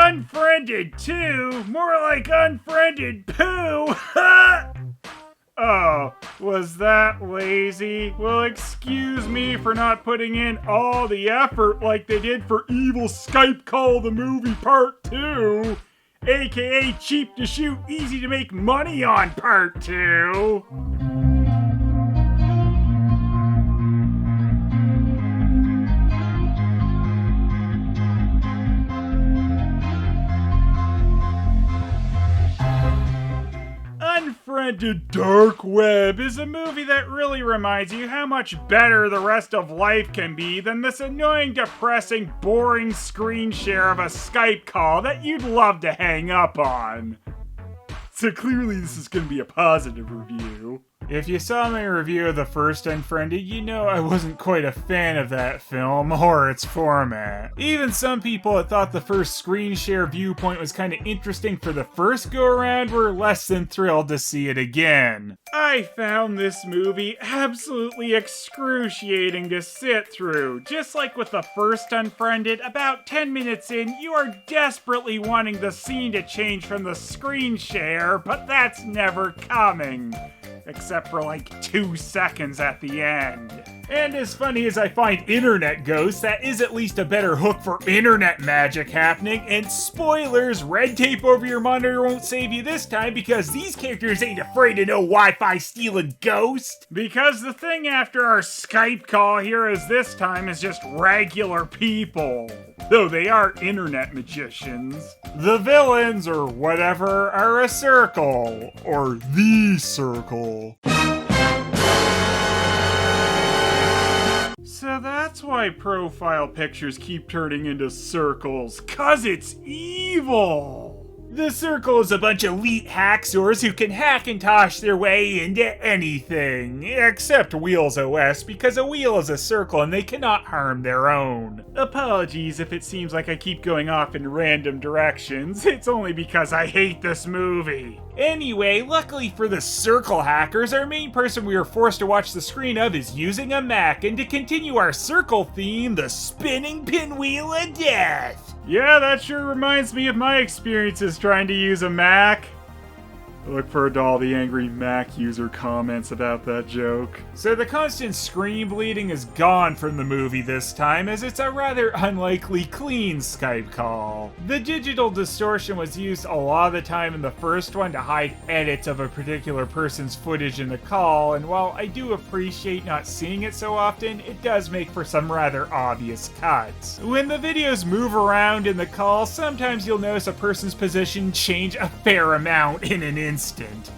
Unfriended 2? More like Unfriended Poo! Oh, was that lazy? Well, excuse me for not putting in all the effort like they did for Evil Skype Call the Movie Part 2. AKA cheap to shoot, easy to make money on Part 2. Unfriended Dark Web is a movie that really reminds you how much better the rest of life can be than this annoying, depressing, boring screen share of a Skype call that you'd love to hang up on. So clearly this is going to be a positive review. If you saw my review of the first Unfriended, you know I wasn't quite a fan of that film or its format. Even some people that thought the first screen share viewpoint was kind of interesting for the first go-around were less than thrilled to see it again. I found this movie absolutely excruciating to sit through. Just like with the first Unfriended, about 10 minutes in, you are desperately wanting the scene to change from the screen share, but that's never coming. Except for like 2 seconds at the end. And as funny as I find internet ghosts, that is at least a better hook for internet magic happening. And spoilers, red tape over your monitor won't save you this time because these characters ain't afraid of no Wi-Fi stealing ghost. Because the thing after our Skype call heroes this time is just regular people. Though they are internet magicians. The villains, or whatever, are a circle. Or the circle. So that's why profile pictures keep turning into circles, 'cause it's evil! The Circle is a bunch of elite hacksaws who can hackintosh their way into anything, except Wheels OS, because a wheel is a circle and they cannot harm their own. Apologies if it seems like I keep going off in random directions, it's only because I hate this movie. Anyway, luckily for the Circle hackers, our main person we are forced to watch the screen of is using a Mac, and to continue our Circle theme, the spinning pinwheel of death. Yeah, that sure reminds me of my experiences trying to use a Mac. I look forward to all the angry Mac user comments about that joke. So the constant screen bleeding is gone from the movie this time, as it's a rather unlikely clean Skype call. The digital distortion was used a lot of the time in the first one to hide edits of a particular person's footage in the call, and while I do appreciate not seeing it so often, it does make for some rather obvious cuts. When the videos move around in the call, sometimes you'll notice a person's position change a fair amount in an instant.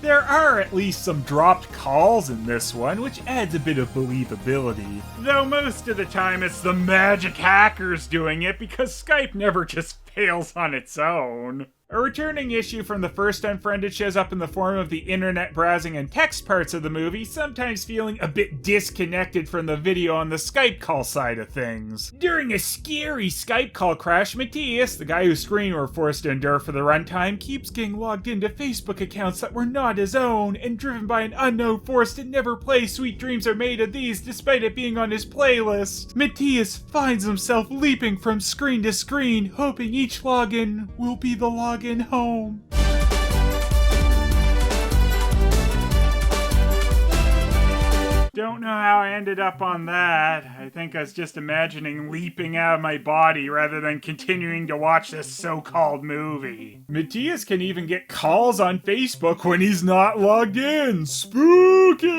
There are at least some dropped calls in this one, which adds a bit of believability. Though most of the time it's the magic hackers doing it because Skype never just fails on its own. A returning issue from the first Unfriended shows up in the form of the internet browsing and text parts of the movie, sometimes feeling a bit disconnected from the video on the Skype call side of things. During a scary Skype call crash, Matthias, the guy whose screen we're forced to endure for the runtime, keeps getting logged into Facebook accounts that were not his own, and driven by an unknown force to never play Sweet Dreams Are Made of These despite it being on his playlist. Matthias finds himself leaping from screen to screen, hoping each login will be the login home. Don't know how I ended up on that. I think I was just imagining leaping out of my body rather than continuing to watch this so-called movie. Matthias can even get calls on Facebook when he's not logged in. Spooky!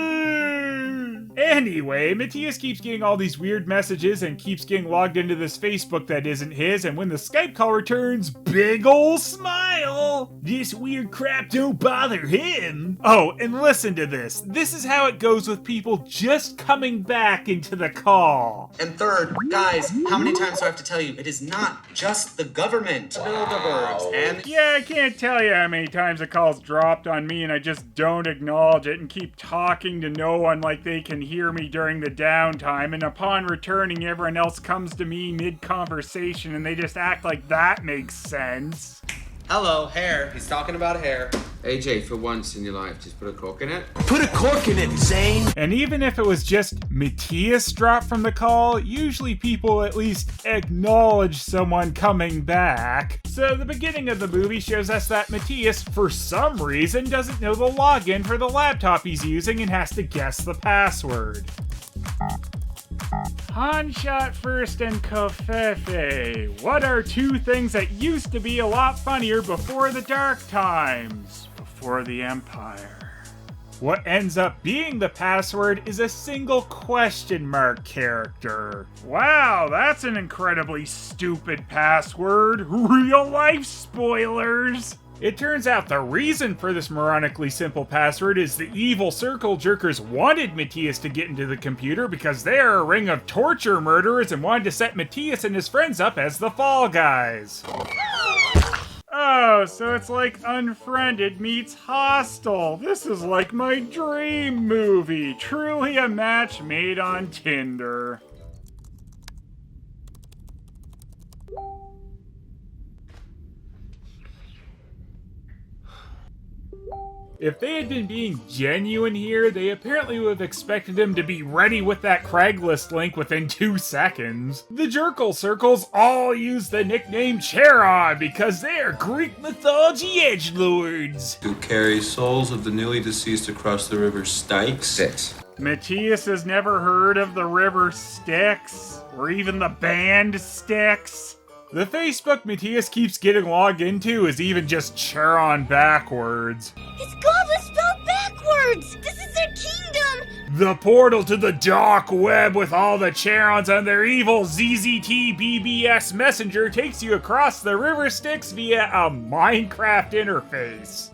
Anyway, Matthias keeps getting all these weird messages and keeps getting logged into this Facebook that isn't his, and when the Skype call returns, big ol' smile! This weird crap don't bother him! Oh, and listen to this. This is how it goes with people just coming back into the call. And third, guys, how many times do I have to tell you, it is not just the government. Bilderbergs and... Yeah, I can't tell you how many times a call's dropped on me and I just don't acknowledge it and keep talking to no one like they can hear me during the downtime, and upon returning everyone else comes to me mid-conversation and they just act like that makes sense. Hello, hair. He's talking about hair. AJ, for once in your life, just put a cork in it. Put a cork in it, Zane! And even if it was just Matthias dropped from the call, usually people at least acknowledge someone coming back. So the beginning of the movie shows us that Matthias, for some reason, doesn't know the login for the laptop he's using and has to guess the password. Handshot first and Covfefe. What are two things that used to be a lot funnier before the dark times? Before the Empire. What ends up being the password is a single question mark character. Wow, that's an incredibly stupid password. Real life spoilers! It turns out the reason for this moronically simple password is the evil circle jerkers wanted Matthias to get into the computer because they are a ring of torture murderers and wanted to set Matthias and his friends up as the fall guys. Oh, so it's like Unfriended meets Hostel. This is like my dream movie. Truly a match made on Tinder. If they had been being genuine here, they apparently would have expected him to be ready with that Craigslist link within 2 seconds. The Jerkle Circles all use the nickname Charon because they are Greek mythology edgelords. Who carry souls of the newly deceased across the river Styx? 6. Matthias has never heard of the river Styx, or even the band Styx. The Facebook Matthias keeps getting logged into is even just Charon backwards. It's godless spelled backwards! This is their kingdom! The portal to the dark web with all the Charons and their evil ZZT BBS messenger takes you across the river Styx via a Minecraft interface.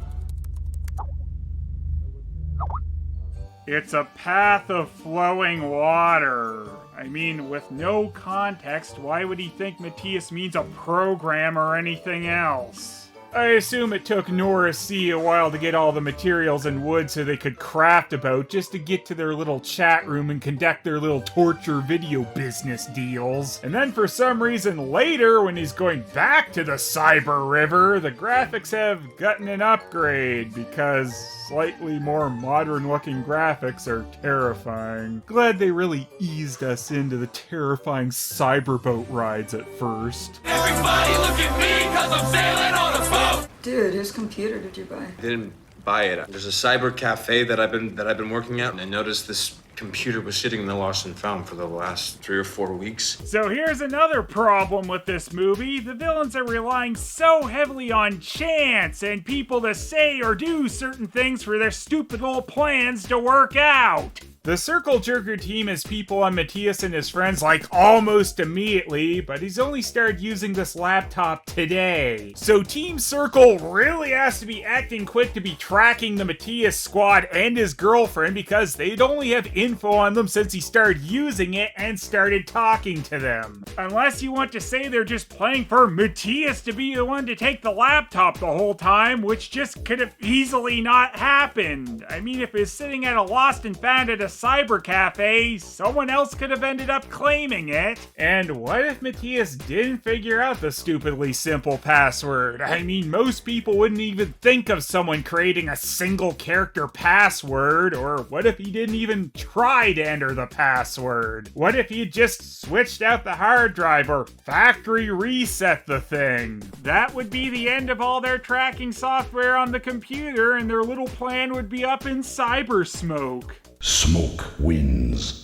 It's a path of flowing water. I mean, with no context, why would he think Matthias means a program or anything else? I assume it took Norris C a while to get all the materials and wood so they could craft about just to get to their little chat room and conduct their little torture video business deals. And then for some reason later, when he's going back to the Cyber River, the graphics have gotten an upgrade because slightly more modern looking graphics are terrifying. Glad they really eased us into the terrifying cyberboat rides at first. Everybody look at me, cause I'm sailing on a boat! Dude, whose computer did you buy? I didn't buy it. There's a cyber cafe that I've been working at, and I noticed this computer was sitting in the lost and found for the last 3 or 4 weeks. So here's another problem with this movie. The villains are relying so heavily on chance and people to say or do certain things for their stupid little plans to work out. The Circle Jerker team has people on Matthias and his friends like almost immediately, but he's only started using this laptop today. So Team Circle really has to be acting quick to be tracking the Matthias squad and his girlfriend because they'd only have info on them since he started using it and started talking to them. Unless you want to say they're just playing for Matthias to be the one to take the laptop the whole time, which just could have easily not happened. I mean, if it's sitting at a lost and found at a cyber cafe, someone else could have ended up claiming it. And what if Matthias didn't figure out the stupidly simple password? I mean, most people wouldn't even think of someone creating a single character password, or what if he didn't even try to enter the password? What if he just switched out the hard drive or factory reset the thing? That would be the end of all their tracking software on the computer, and their little plan would be up in cyber smoke. Smoke wins.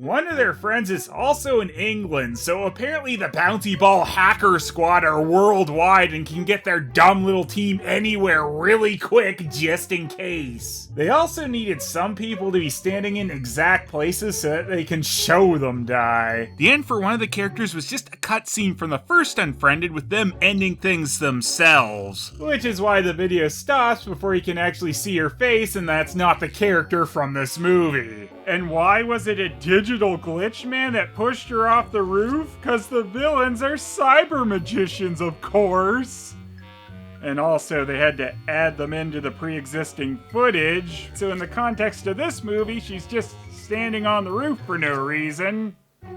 One of their friends is also in England, so apparently the Bouncy Ball Hacker Squad are worldwide and can get their dumb little team anywhere really quick just in case. They also needed some people to be standing in exact places so that they can show them die. The end for one of the characters was just a cutscene from the first Unfriended with them ending things themselves. Which is why the video stops before you can actually see her face, and that's not the character from this movie. And why was it a digital glitch man that pushed her off the roof? Cause the villains are cyber magicians, of course. And also they had to add them into the pre-existing footage. So in the context of this movie, she's just standing on the roof for no reason.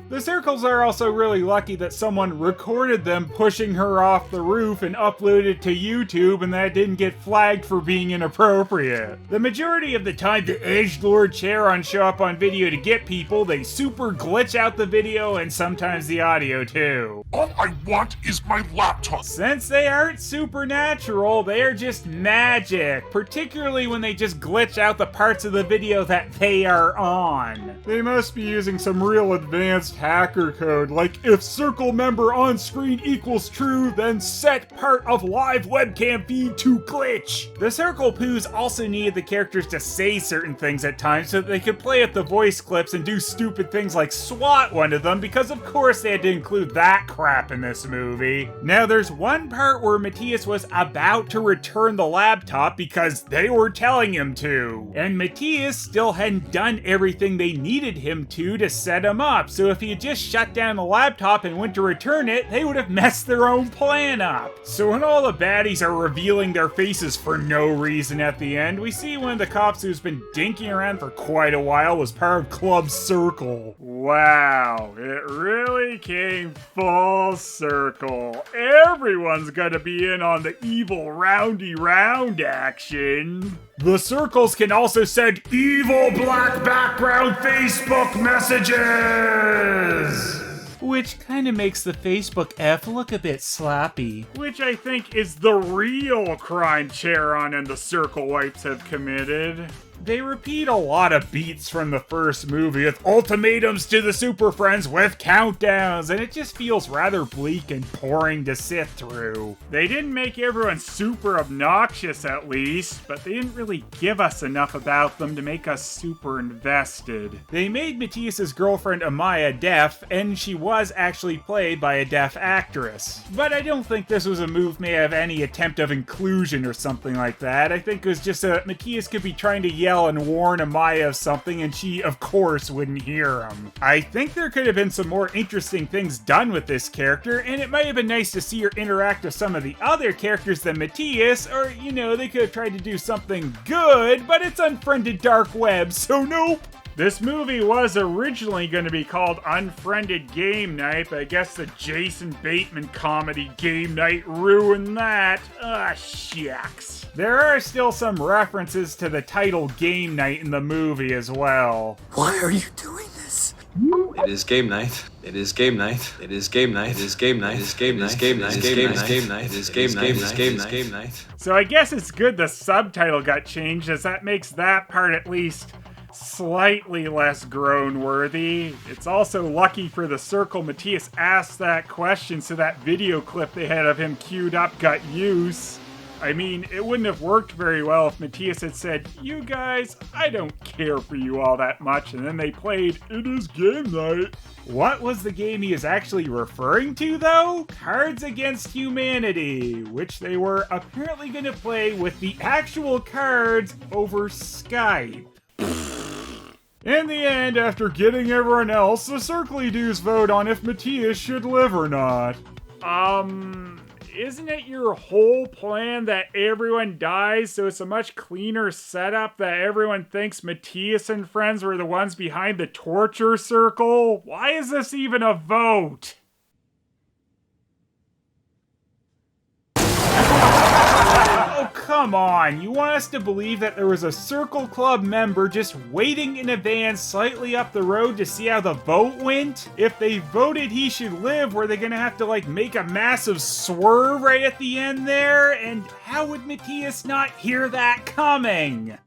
The Circles are also really lucky that someone recorded them pushing her off the roof and uploaded it to YouTube, and that didn't get flagged for being inappropriate. The majority of the time the edgelord Charon show up on video to get people, they super glitch out the video and sometimes the audio too. All I want is my laptop. Since they aren't supernatural, they are just magic, particularly when they just glitch out the parts of the video that they are on. They must be using some real advanced hacker code, like if circle member on screen equals true, then set part of live webcam feed to glitch. The Circle Poos also needed the characters to say certain things at times so that they could play at the voice clips and do stupid things like swat one of them, because of course they had to include that crap in this movie. Now there's one part where Matthias was about to return the laptop because they were telling him to, and Matthias still hadn't done everything they needed him to set him up, so if he had just shut down the laptop and went to return it, they would have messed their own plan up. So when all the baddies are revealing their faces for no reason at the end, we see one of the cops who's been dinking around for quite a while was part of Club Circle. Wow, it really came full circle. Everyone's gonna be in on the evil roundy round action. The Circles can also send evil black background Facebook messages! Which kinda makes the Facebook F look a bit sloppy. Which I think is the real crime Charon and the Circle Wipes have committed. They repeat a lot of beats from the first movie with ultimatums to the Super Friends with countdowns, and it just feels rather bleak and boring to sit through. They didn't make everyone super obnoxious at least, but they didn't really give us enough about them to make us super invested. They made Matthias' girlfriend Amaya deaf, and she was actually played by a deaf actress. But I don't think this was a move made of any attempt of inclusion or something like that. I think it was just that Matthias could be trying to yell and warn Amaya of something, and she, of course, wouldn't hear him. I think there could have been some more interesting things done with this character, and it might have been nice to see her interact with some of the other characters than Matthias, or, you know, they could have tried to do something good, but it's Unfriended Dark Web, so nope! This movie was originally going to be called Unfriended Game Night, but I guess the Jason Bateman comedy Game Night ruined that. Ah, shucks. There are still some references to the title Game Night in the movie as well. Why are you doing this? It is game night. It is game night. It is game night. It is game night. It is game night. Game night. Game night. Game night. It is game night. It is game night. Game night. So I guess it's good the subtitle got changed, as that makes that part at least slightly less groan-worthy. It's also lucky for the Circle Matthias asked that question, so that video clip they had of him queued up got use. I mean, it wouldn't have worked very well if Matthias had said, "You guys, I don't care for you all that much," and then they played, "It is game night." What was the game he is actually referring to, though? Cards Against Humanity, which they were apparently going to play with the actual cards over Skype. In the end, after getting everyone else, the Circle dudes vote on if Matthias should live or not. Isn't it your whole plan that everyone dies, so it's a much cleaner setup that everyone thinks Matthias and friends were the ones behind the torture circle? Why is this even a vote? Oh, come on. You want us to believe that there was a Circle Club member just waiting in a van slightly up the road to see how the vote went? If they voted he should live, were they gonna have to, like, make a massive swerve right at the end there? And how would Matthias not hear that coming?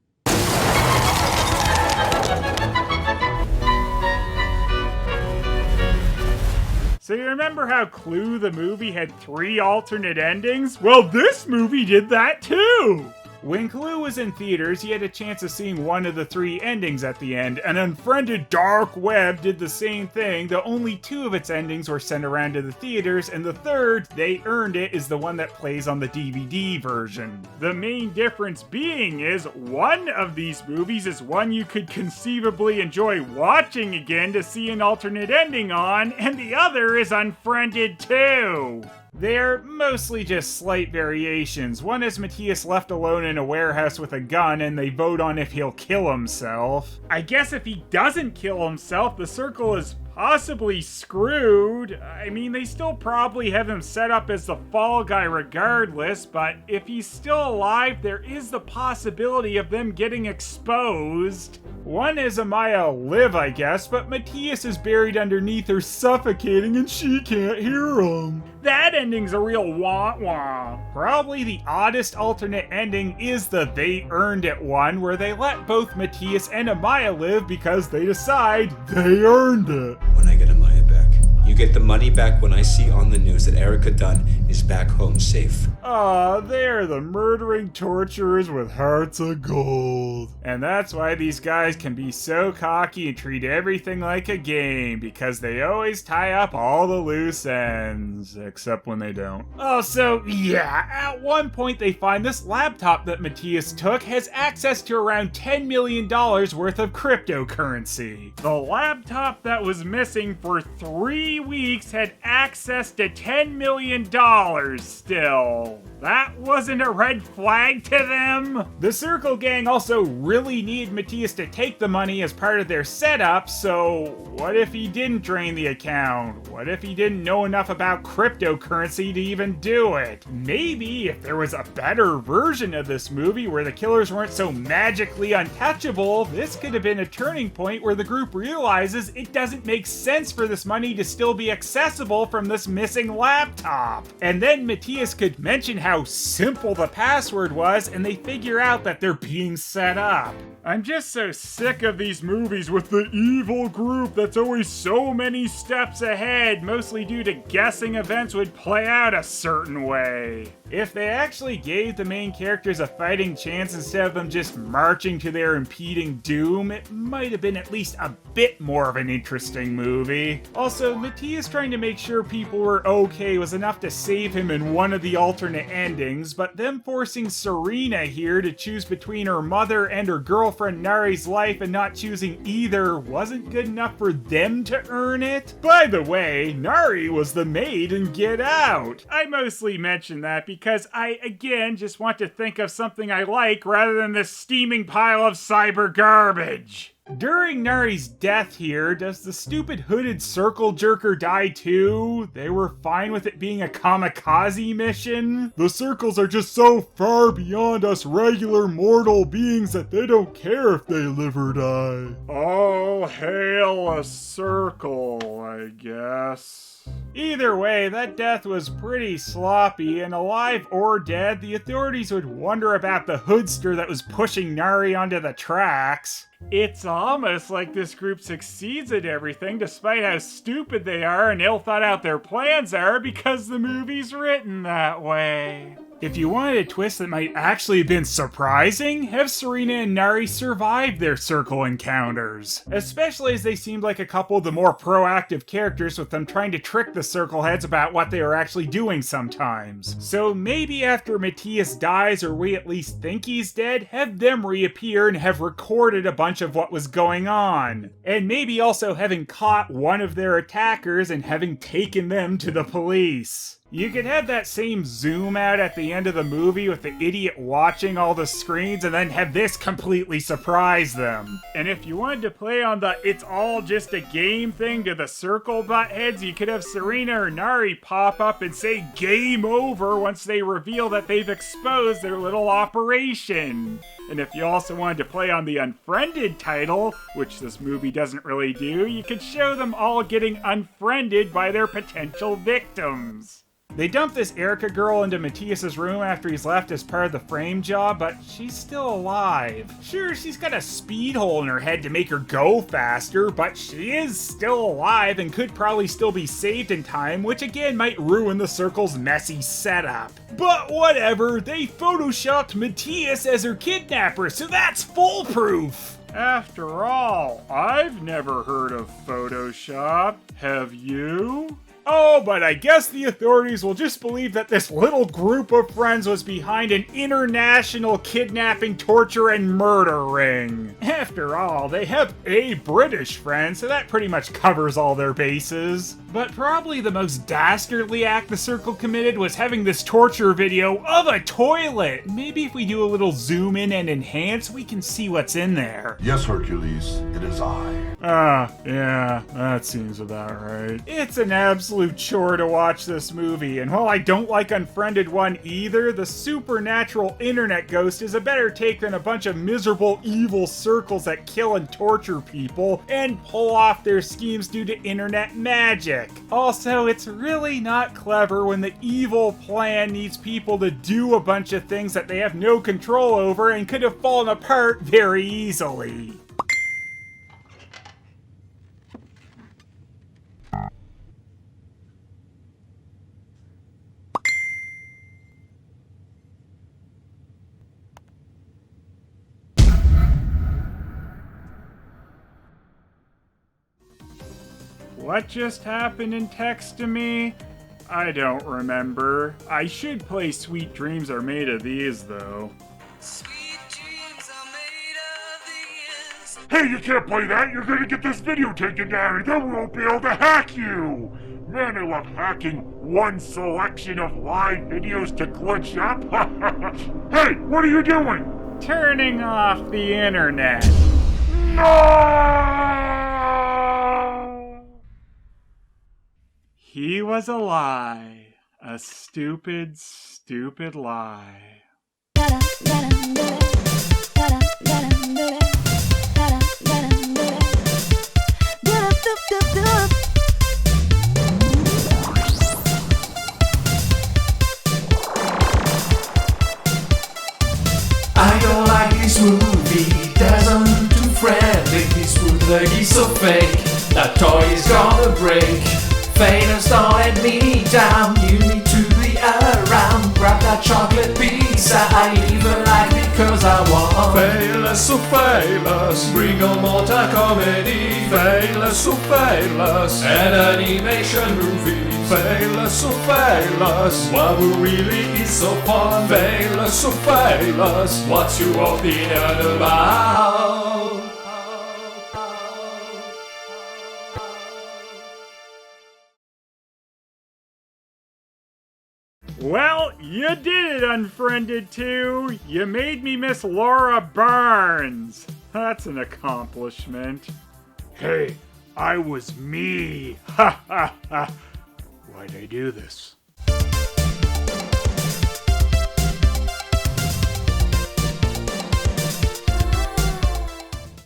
So you remember how Clue the movie had 3 alternate endings? Well, this movie did that too! When Clue was in theaters, he had a chance of seeing one of the 3 endings at the end, and Unfriended Dark Web did the same thing, though only 2 of its endings were sent around to the theaters, and the 3rd, They Earned It, is the one that plays on the DVD version. The main difference being is, one of these movies is one you could conceivably enjoy watching again to see an alternate ending on, and the other is Unfriended too. They're mostly just slight variations. One is Matthias left alone in a warehouse with a gun, and they vote on if he'll kill himself. I guess if he doesn't kill himself, the Circle is possibly screwed. I mean, they still probably have him set up as the fall guy regardless, but if he's still alive, there is the possibility of them getting exposed. One is Amaya live, I guess, but Matthias is buried underneath her suffocating and she can't hear him. That ending's a real wah-wah. Probably the oddest alternate ending is the They Earned It one, where they let both Matthias and Amaya live because they decide they earned it. When I get Amaya back, you get the money back when I see on the news that Erica Dunn is back home safe. They're the murdering torturers with hearts of gold. And that's why these guys can be so cocky and treat everything like a game, because they always tie up all the loose ends, except when they don't. Also, yeah, at one point they find this laptop that Matthias took has access to around $10 million worth of cryptocurrency. The laptop that was missing for 3 weeks had access to $10 million still. That wasn't a red flag to them. The Circle Gang also really need Matthias to take the money as part of their setup, so what if he didn't drain the account? What if he didn't know enough about cryptocurrency to even do it? Maybe if there was a better version of this movie where the killers weren't so magically untouchable, this could have been a turning point where the group realizes it doesn't make sense for this money to still be accessible from this missing laptop. And then Matthias could mention how simple the password was, and they figure out that they're being set up. I'm just so sick of these movies with the evil group that's always so many steps ahead, mostly due to guessing events would play out a certain way. If they actually gave the main characters a fighting chance instead of them just marching to their impending doom, it might have been at least a bit more of an interesting movie. Also, Matthias trying to make sure people were okay was enough to save him in one of the alternate endings, but them forcing Serena here to choose between her mother and her girlfriend Nari's life and not choosing either wasn't good enough for them to earn it. By the way, Nari was the maid in Get Out. I mostly mention that because I, again, just want to think of something I like rather than this steaming pile of cyber garbage. During Nari's death here, does the stupid hooded circle jerker die too? They were fine with it being a kamikaze mission? The circles are just so far beyond us regular mortal beings that they don't care if they live or die. All hail a circle, I guess. Either way, that death was pretty sloppy, and alive or dead, the authorities would wonder about the hoodster that was pushing Nari onto the tracks. It's almost like this group succeeds at everything despite how stupid they are and ill thought out their plans are because the movie's written that way. If you wanted a twist that might actually have been surprising, have Serena and Nari survive their circle encounters. Especially as they seemed like a couple of the more proactive characters, with them trying to trick the circle heads about what they were actually doing sometimes. So maybe after Matthias dies, or we at least think he's dead, have them reappear and have recorded a bunch of what was going on. And maybe also having caught one of their attackers and having taken them to the police. You could have that same zoom out at the end of the movie with the idiot watching all the screens and then have this completely surprise them. And if you wanted to play on the it's all just a game thing to the circle buttheads, you could have Serena or Nari pop up and say game over once they reveal that they've exposed their little operation. And if you also wanted to play on the Unfriended title, which this movie doesn't really do, you could show them all getting unfriended by their potential victims. They dump this Erica girl into Matthias's room after he's left as part of the frame job, but she's still alive. Sure, she's got a speed hole in her head to make her go faster, but she is still alive and could probably still be saved in time, which again might ruin the circle's messy setup. But whatever, they photoshopped Matthias as her kidnapper, so that's foolproof! After all, I've never heard of Photoshop. Have you? Oh, but I guess the authorities will just believe that this little group of friends was behind an international kidnapping, torture, and murder ring. After all, they have a British friend, so that pretty much covers all their bases. But probably the most dastardly act the Circle committed was having this torture video of a toilet. Maybe if we do a little zoom in and enhance, we can see what's in there. Yes, Hercules, it is I. Yeah, that seems about right. It's an absolute chore to watch this movie, and while I don't like Unfriended 1 either, the supernatural internet ghost is a better take than a bunch of miserable evil circles that kill and torture people and pull off their schemes due to internet magic. Also, it's really not clever when the evil plan needs people to do a bunch of things that they have no control over and could have fallen apart very easily. What just happened in text to me? I don't remember. I should play Sweet Dreams Are Made of These, though. Hey, you can't play that! You're gonna get this video taken down and then we won't be able to hack you! Man, I love hacking one selection of live videos to glitch up! Hey, what are you doing? Turning off the internet. No! He was a lie. A stupid, stupid lie. I don't like this movie, doesn't too friendly. This bootleg is so fake, that toy is gonna break. Famous, don't let me down, you need to be around. Grab that chocolate pizza, I even like because I want. Famous, so famous, bring on multi-comedy. Famous, so famous, an animation movie. Famous, so famous, what really is so fun. Famous, so famous, what's your opinion about? Well, you did it, Unfriended 2. You made me miss Laura Barnes. That's an accomplishment. Hey, I was me. Ha ha ha. Why'd I do this?